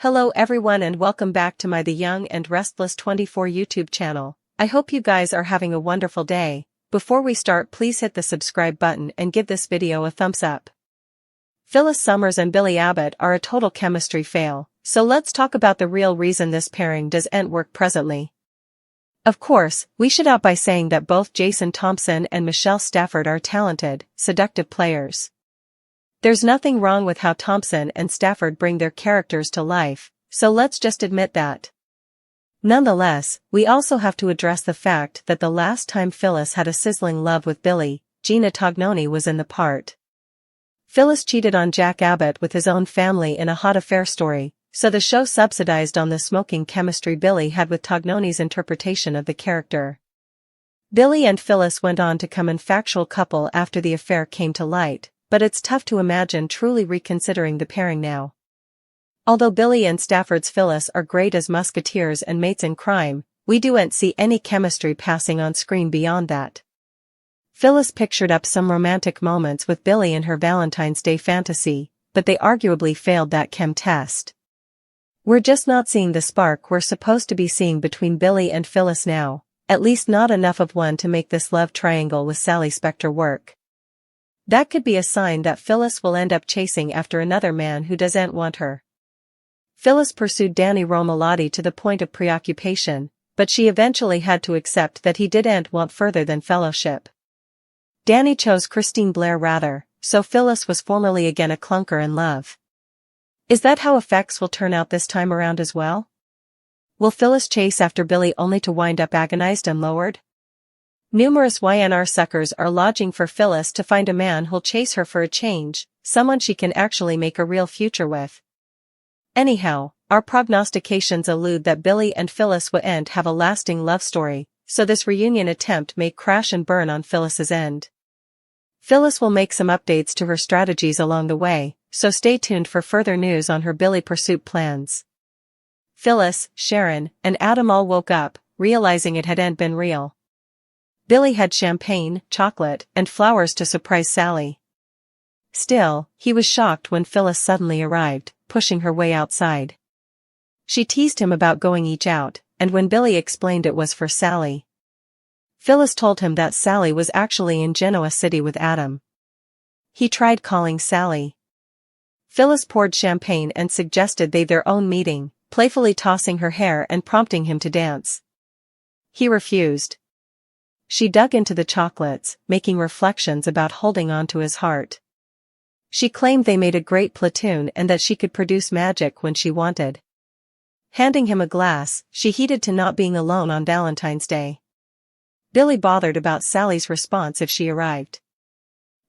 Hello everyone and welcome back to my The Young and Restless 24 YouTube channel. I hope you guys are having a wonderful day. Before we start, please hit the subscribe button and give this video a thumbs up. Phyllis Summers and Billy Abbott are a total chemistry fail, so let's talk about the real reason this pairing doesn't work presently. Of course, we should out by saying that both Jason Thompson and Michelle Stafford are talented, seductive players. There's nothing wrong with how Thompson and Stafford bring their characters to life, so let's just admit that. Nonetheless, we also have to address the fact that the last time Phyllis had a sizzling love with Billy, Gina Tognoni was in the part. Phyllis cheated on Jack Abbott with his own family in a hot affair story, so the show subsidized on the smoking chemistry Billy had with Tognoni's interpretation of the character. Billy and Phyllis went on to become an factual couple after the affair came to light, but it's tough to imagine truly reconsidering the pairing now. Although Billy and Stafford's Phyllis are great as musketeers and mates in crime, we don't see any chemistry passing on screen beyond that. Phyllis pictured up some romantic moments with Billy in her Valentine's Day fantasy, but they arguably failed that chem test. We're just not seeing the spark we're supposed to be seeing between Billy and Phyllis now, at least not enough of one to make this love triangle with Sally Spectre work. That could be a sign that Phyllis will end up chasing after another man who doesn't want her. Phyllis pursued Danny Romalotti to the point of preoccupation, but she eventually had to accept that he didn't want further than fellowship. Danny chose Christine Blair rather, so Phyllis was formally again a clunker in love. Is that how effects will turn out this time around as well? Will Phyllis chase after Billy only to wind up agonized and lowered? Numerous YNR suckers are lodging for Phyllis to find a man who'll chase her for a change, someone she can actually make a real future with. Anyhow, our prognostications allude that Billy and Phyllis won't have a lasting love story, so this reunion attempt may crash and burn on Phyllis's end. Phyllis will make some updates to her strategies along the way, so stay tuned for further news on her Billy pursuit plans. Phyllis, Sharon, and Adam all woke up, realizing it hadn't been real. Billy had champagne, chocolate, and flowers to surprise Sally. Still, he was shocked when Phyllis suddenly arrived, pushing her way outside. She teased him about going each out, and when Billy explained it was for Sally. Phyllis told him that Sally was actually in Genoa City with Adam. He tried calling Sally. Phyllis poured champagne and suggested they their own meeting, playfully tossing her hair and prompting him to dance. He refused. She dug into the chocolates, making reflections about holding on to his heart. She claimed they made a great platoon and that she could produce magic when she wanted. Handing him a glass, she heeded to not being alone on Valentine's Day. Billy bothered about Sally's response if she arrived.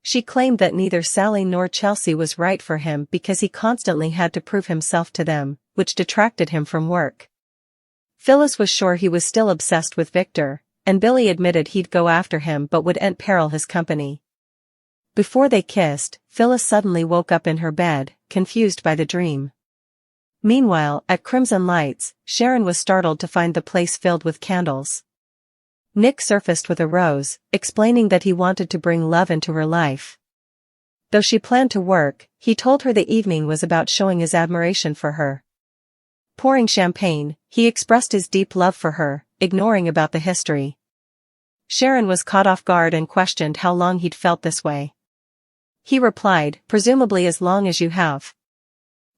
She claimed that neither Sally nor Chelsea was right for him because he constantly had to prove himself to them, which detracted him from work. Phyllis was sure he was still obsessed with Victor, and Billy admitted he'd go after him but wouldn't peril his company. Before they kissed, Phyllis suddenly woke up in her bed, confused by the dream. Meanwhile, at Crimson Lights, Sharon was startled to find the place filled with candles. Nick surfaced with a rose, explaining that he wanted to bring love into her life. Though she planned to work, he told her the evening was about showing his admiration for her. Pouring champagne, he expressed his deep love for her, ignoring about the history. Sharon was caught off guard and questioned how long he'd felt this way. He replied, presumably as long as you have.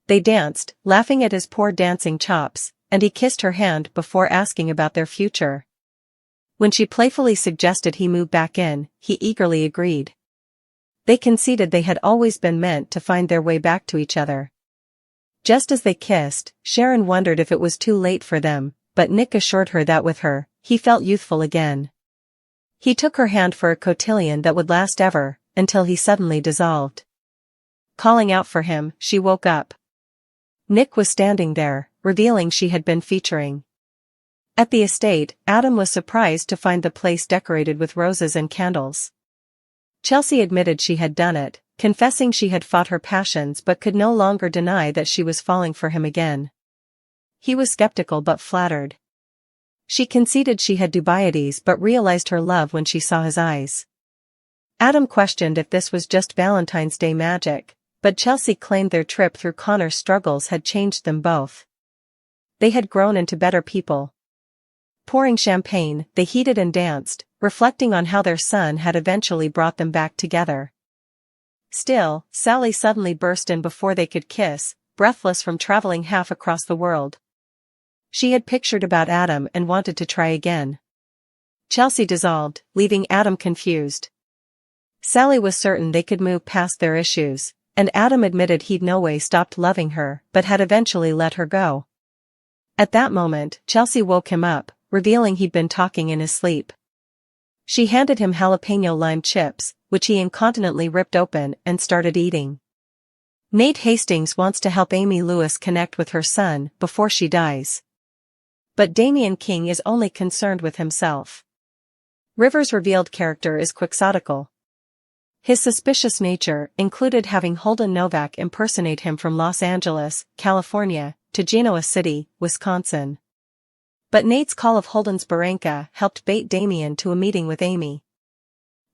They danced, laughing at his poor dancing chops, and he kissed her hand before asking about their future. When she playfully suggested he move back in, he eagerly agreed. They conceded they had always been meant to find their way back to each other. Just as they kissed, Sharon wondered if it was too late for them, but Nick assured her that with her, he felt youthful again. He took her hand for a cotillion that would last ever, until he suddenly dissolved. Calling out for him, she woke up. Nick was standing there, revealing she had been featuring. At the estate, Adam was surprised to find the place decorated with roses and candles. Chelsea admitted she had done it, confessing she had fought her passions but could no longer deny that she was falling for him again. He was skeptical but flattered. She conceded she had dubieties but realized her love when she saw his eyes. Adam questioned if this was just Valentine's Day magic, But Chelsea claimed their trip through Connor's struggles had changed them both. They had grown into better people. Pouring champagne, they heated and danced, reflecting on how their son had eventually brought them back together. Still, Sally suddenly burst in before they could kiss, breathless from traveling half across the world. She had pictured about Adam and wanted to try again. Chelsea dissolved, leaving Adam confused. Sally was certain they could move past their issues, and Adam admitted he'd no way stopped loving her but had eventually let her go. At that moment, Chelsea woke him up, revealing he'd been talking in his sleep. She handed him jalapeno lime chips, which he incontinently ripped open and started eating. Nate Hastings wants to help Amy Lewis connect with her son before she dies. But Damian King is only concerned with himself. Rivers' revealed character is quixotical. His suspicious nature included having Holden Novak impersonate him from Los Angeles, California, to Genoa City, Wisconsin. But Nate's call of Holden's Baranka helped bait Damian to a meeting with Amy.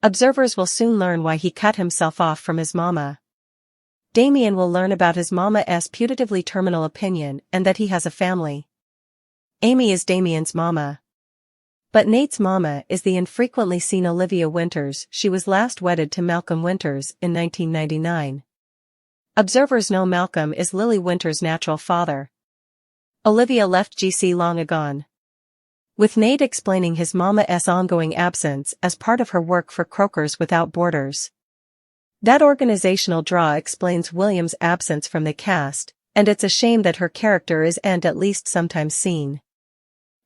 Observers will soon learn why he cut himself off from his mama. Damian will learn about his mama's putatively terminal opinion and that he has a family. Amy is Damian's mama. But Nate's mama is the infrequently seen Olivia Winters. She was last wedded to Malcolm Winters in 1999. Observers know Malcolm is Lily Winters' natural father. Olivia left GC long ago, with Nate explaining his mama's ongoing absence as part of her work for Croakers Without Borders. That organizational draw explains William's absence from the cast, and it's a shame that her character is at least sometimes seen.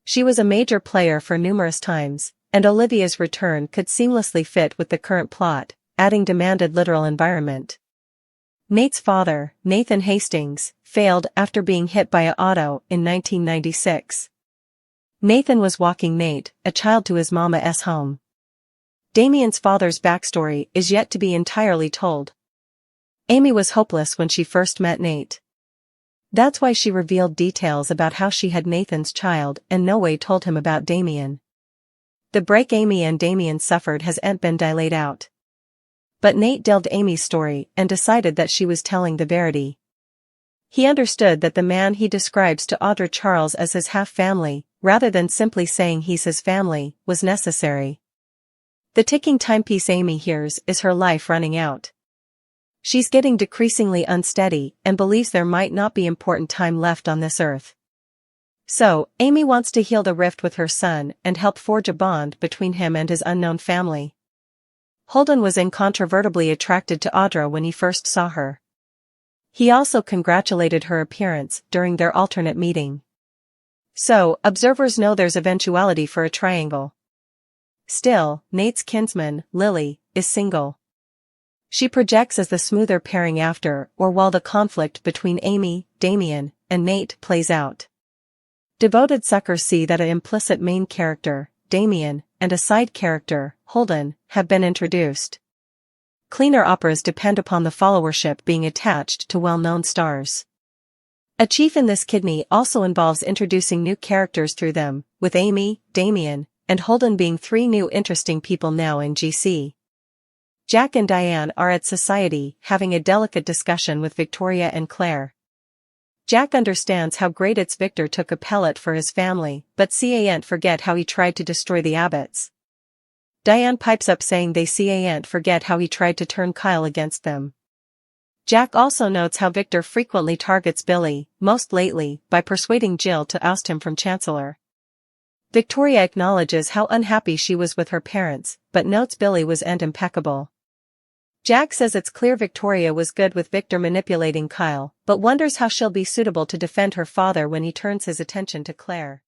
She was a major player for numerous times, and Olivia's return could seamlessly fit with the current plot, adding demanded literal environment. Nate's father, Nathan Hastings, failed after being hit by an auto in 1996. Nathan was walking Nate, a child, to his mama's home. Damian's father's backstory is yet to be entirely told. Amy was hopeless when she first met Nate. That's why she revealed details about how she had Nathan's child and no way told him about Damian. The break Amy and Damian suffered has been delayed out. But Nate delved Amy's story and decided that she was telling the verity. He understood that the man he describes to Audra Charles as his half-family, rather than simply saying he's his family, was necessary. The ticking timepiece Amy hears is her life running out. She's getting decreasingly unsteady and believes there might not be important time left on this earth. So, Amy wants to heal the rift with her son and help forge a bond between him and his unknown family. Holden was incontrovertibly attracted to Audra when he first saw her. He also congratulated her appearance during their alternate meeting. So, observers know there's eventuality for a triangle. Still, Nate's kinsman, Lily, is single. She projects as the smoother pairing after or while the conflict between Amy, Damian, and Nate plays out. Devoted suckers see that an implicit main character, Damian, and a side character, Holden, have been introduced. Cleaner operas depend upon the followership being attached to well-known stars. A chief in this kidney also involves introducing new characters through them, with Amy, Damian, and Holden being three new interesting people now in GC. Jack and Diane are at Society having a delicate discussion with Victoria and Claire. Jack understands how great it's Victor took a pellet for his family, but can't forget how he tried to destroy the Abbotts. Diane pipes up saying they can't forget how he tried to turn Kyle against them. Jack also notes how Victor frequently targets Billy, most lately, by persuading Jill to oust him from Chancellor. Victoria acknowledges how unhappy she was with her parents, but notes Billy was impeccable. Jack says it's clear Victoria was good with Victor manipulating Kyle, but wonders how she'll be suitable to defend her father when he turns his attention to Claire.